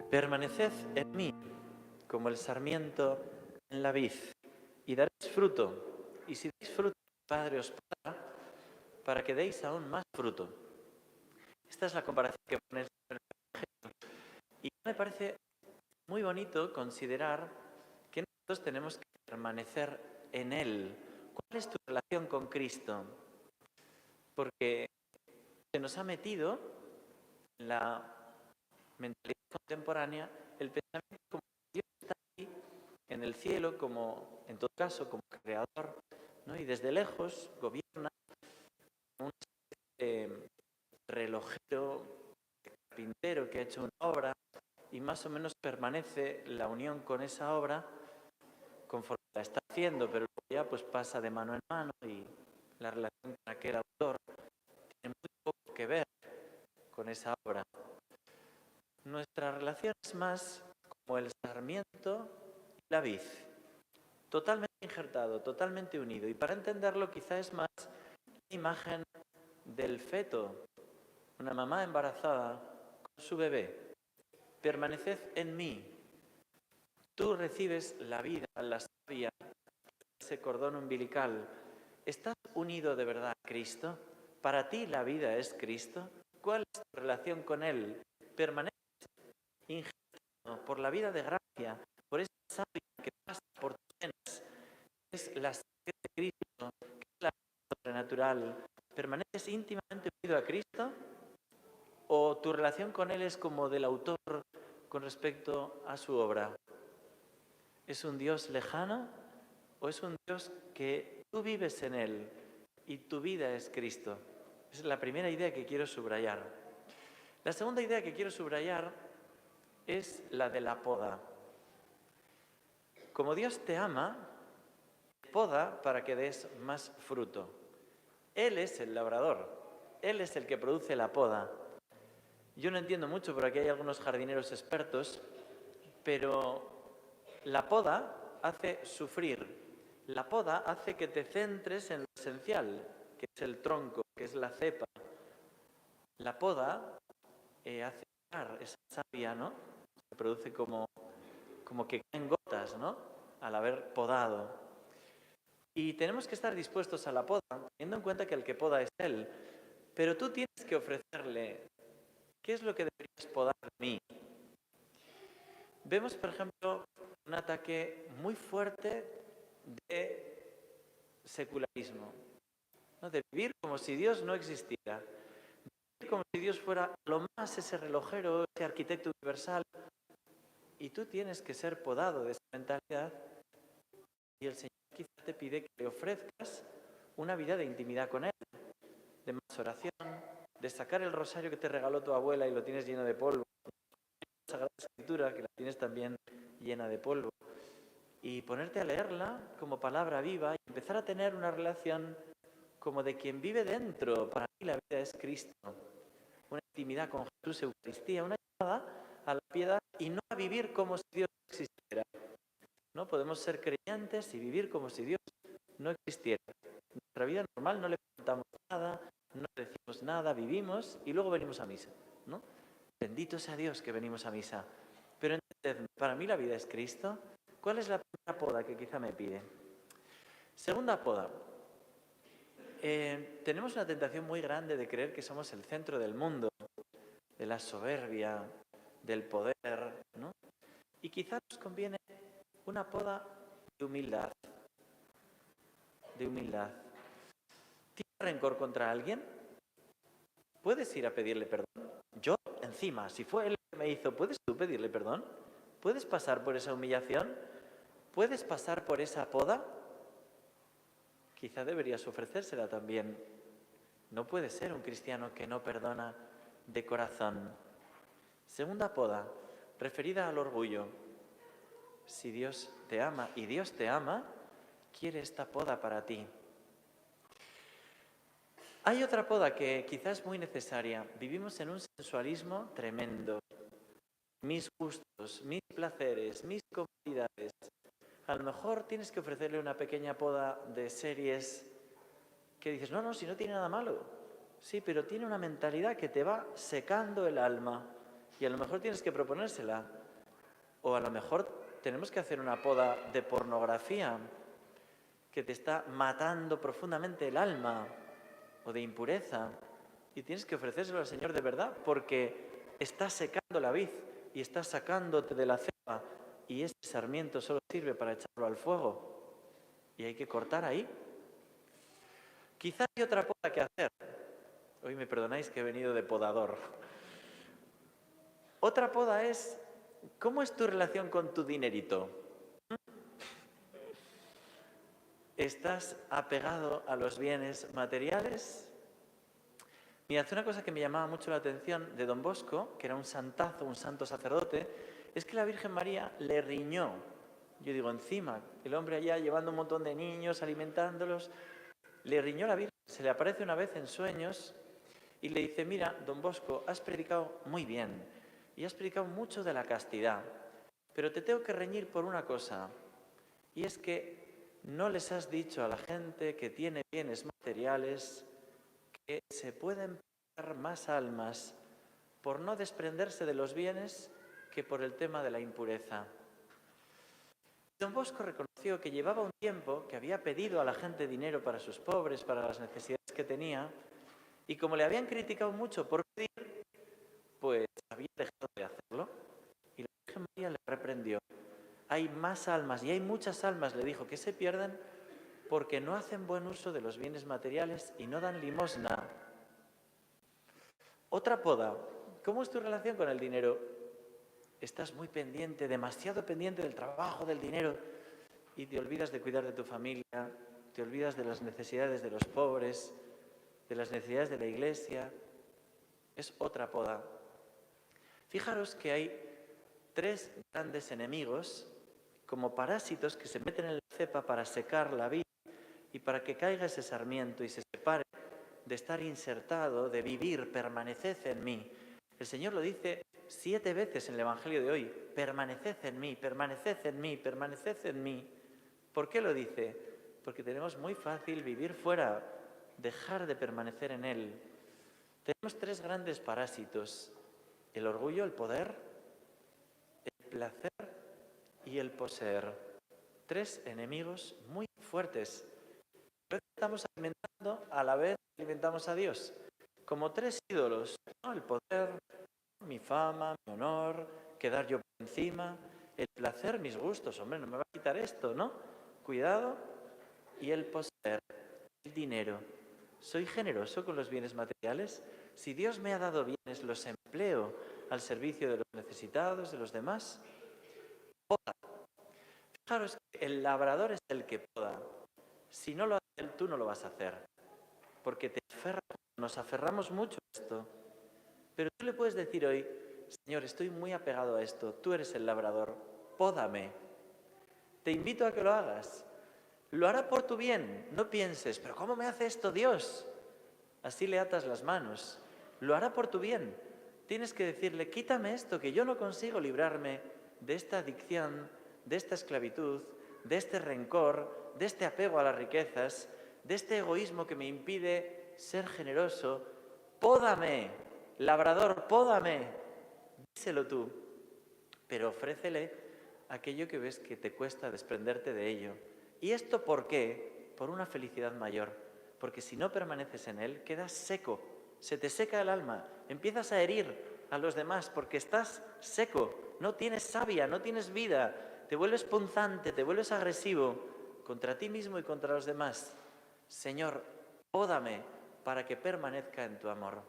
Permaneced en mí, como el sarmiento en la vid, y daréis fruto. Y si dais fruto, el Padre os pagará para que deis aún más fruto. Esta es la comparación que pone el Señor en el Evangelio. Y me parece muy bonito considerar que nosotros tenemos que permanecer en Él. ¿Cuál es tu relación con Cristo? Porque se nos ha metido en la mentalidad contemporánea el pensamiento como que Dios está ahí en el cielo, como en todo caso, como creador, ¿no? Y desde lejos gobierna como un relojero, carpintero que ha hecho una obra y más o menos permanece la unión con esa obra conforme la está haciendo, pero luego ya pues pasa de mano en mano y la relación con aquel autor tiene muy poco que ver con esa obra. Nuestra relación es más como el sarmiento y la vid, totalmente injertado, totalmente unido. Y para entenderlo quizá es más la imagen del feto, una mamá embarazada con su bebé. Permaneced en mí. Tú recibes la vida, la savia, ese cordón umbilical. ¿Estás unido de verdad a Cristo? ¿Para ti la vida es Cristo? ¿Cuál es tu relación con Él? ¿Permaneces injertado por la vida de gracia, por esa savia que pasa por tus venas? Es la sangre de Cristo, que es la vida sobrenatural. ¿Permaneces íntimamente unido a Cristo? ¿O tu relación con Él es como del autor con respecto a su obra? ¿Es un Dios lejano o es un Dios que tú vives en Él y tu vida es Cristo? Esa es la primera idea que quiero subrayar. La segunda idea que quiero subrayar es la de la poda. Como Dios te ama, te poda para que des más fruto. Él es el labrador, Él es el que produce la poda. Yo no entiendo mucho, pero aquí hay algunos jardineros expertos, pero la poda hace sufrir. La poda hace que te centres en lo esencial, que es el tronco, que es la cepa. La poda hace llegar esa savia, ¿no? Se produce como que caen gotas, ¿no? Al haber podado. Y tenemos que estar dispuestos a la poda, teniendo en cuenta que el que poda es Él. Pero tú tienes que ofrecerle, ¿qué es lo que deberías podar de mí? Vemos, por ejemplo, un ataque muy fuerte de secularismo, ¿no? De vivir como si Dios no existiera, de vivir como si Dios fuera lo más ese relojero, ese arquitecto universal, y tú tienes que ser podado de esa mentalidad y el Señor quizá te pide que le ofrezcas una vida de intimidad con Él, de más oración, de sacar el rosario que te regaló tu abuela y lo tienes lleno de polvo, la Sagrada Escritura que la tienes también llena de polvo, y ponerte a leerla como palabra viva y empezar a tener una relación como de quien vive dentro. Para mí la vida es Cristo, una intimidad con Jesús, Eucaristía, una llamada a la piedad y no a vivir como si Dios no existiera. No podemos ser creyentes y vivir como si Dios no existiera. En nuestra vida normal no le preguntamos nada, no le decimos nada, vivimos y luego venimos a misa, ¿no? Bendito sea Dios que venimos a misa. Pero entended, para mí la vida es Cristo. ¿Cuál es la primera poda que quizá me pide? Segunda poda. Tenemos una tentación muy grande de creer que somos el centro del mundo, de la soberbia, del poder, ¿no? Y quizá nos conviene una poda de humildad, de humildad. ¿Tienes rencor contra alguien? ¿Puedes ir a pedirle perdón? Yo, encima, si fue él el que me hizo, ¿puedes tú pedirle perdón? ¿Puedes pasar por esa humillación? ¿Puedes pasar por esa poda? Quizá deberías ofrecérsela también. No puede ser un cristiano que no perdona de corazón. Segunda poda, referida al orgullo. Si Dios te ama y Dios te ama, quiere esta poda para ti. Hay otra poda que quizás es muy necesaria. Vivimos en un sensualismo tremendo. Mis gustos, mis placeres, mis comodidades. A lo mejor tienes que ofrecerle una pequeña poda de series que dices, no, si no tiene nada malo. Sí, pero tiene una mentalidad que te va secando el alma. Y a lo mejor tienes que proponérsela. O a lo mejor tenemos que hacer una poda de pornografía que te está matando profundamente el alma, o de impureza, y tienes que ofrecérselo al Señor de verdad, porque estás secando la vid y estás sacándote de la cepa, y este sarmiento solo sirve para echarlo al fuego, y hay que cortar ahí. Quizá hay otra poda que hacer. Hoy me perdonáis que he venido de podador. Otra poda es, ¿cómo es tu relación con tu dinerito? ¿Estás apegado a los bienes materiales? Mira, hace una cosa que me llamaba mucho la atención de Don Bosco, que era un santazo, un santo sacerdote, es que la Virgen María le riñó. Yo digo, encima, el hombre allá llevando un montón de niños, alimentándolos, le riñó la Virgen, se le aparece una vez en sueños y le dice, mira, Don Bosco, has predicado muy bien y has predicado mucho de la castidad, pero te tengo que reñir por una cosa, y es que no les has dicho a la gente que tiene bienes materiales que se pueden perder más almas por no desprenderse de los bienes que por el tema de la impureza. Don Bosco reconoció que llevaba un tiempo que había pedido a la gente dinero para sus pobres, para las necesidades que tenía, y como le habían criticado mucho por pedir, pues había dejado de hacerlo. Y la Virgen María le reprendió. Hay más almas, y hay muchas almas, le dijo, que se pierden porque no hacen buen uso de los bienes materiales y no dan limosna. Otra poda. ¿Cómo es tu relación con el dinero? Estás muy pendiente, demasiado pendiente del trabajo, del dinero, y te olvidas de cuidar de tu familia, te olvidas de las necesidades de los pobres, de las necesidades de la Iglesia. Es otra poda. Fijaros que hay 3 grandes enemigos como parásitos que se meten en la cepa para secar la vid y para que caiga ese sarmiento y se separe de estar insertado, de vivir, permaneced en mí. El Señor lo dice 7 veces en el Evangelio de hoy, permaneced en mí, permaneced en mí, permaneced en mí. ¿Por qué lo dice? Porque tenemos muy fácil vivir fuera, dejar de permanecer en Él. Tenemos 3 grandes parásitos, el orgullo, el poder, el placer y el poseer. 3 enemigos muy fuertes. Pero estamos alimentando a la vez que alimentamos a Dios. Como 3 ídolos, ¿no? El poder, mi fama, mi honor, quedar yo por encima, el placer, mis gustos, hombre, no me va a quitar esto, ¿no? Cuidado. Y el poseer, el dinero. ¿Soy generoso con los bienes materiales? Si Dios me ha dado bienes, ¿los empleo al servicio de los necesitados, de los demás? Poda. Fijaros que el labrador es el que poda. Si no lo hace él, tú no lo vas a hacer. Porque nos aferramos mucho a esto. Pero tú le puedes decir hoy, Señor, estoy muy apegado a esto, tú eres el labrador, pódame. Te invito a que lo hagas. Lo hará por tu bien. No pienses, pero ¿cómo me hace esto Dios? Así le atas las manos. Lo hará por tu bien. Tienes que decirle, quítame esto, que yo no consigo librarme de esta adicción, de esta esclavitud, de este rencor, de este apego a las riquezas, de este egoísmo que me impide ser generoso. Pódame, labrador, pódame. Díselo tú, pero ofrécele aquello que ves que te cuesta desprenderte de ello. ¿Y esto por qué? Por una felicidad mayor. Porque si no permaneces en él, quedas seco, se te seca el alma, empiezas a herir a los demás porque estás seco, no tienes savia, no tienes vida, te vuelves punzante, te vuelves agresivo contra ti mismo y contra los demás. Señor, pódame para que permanezca en tu amor.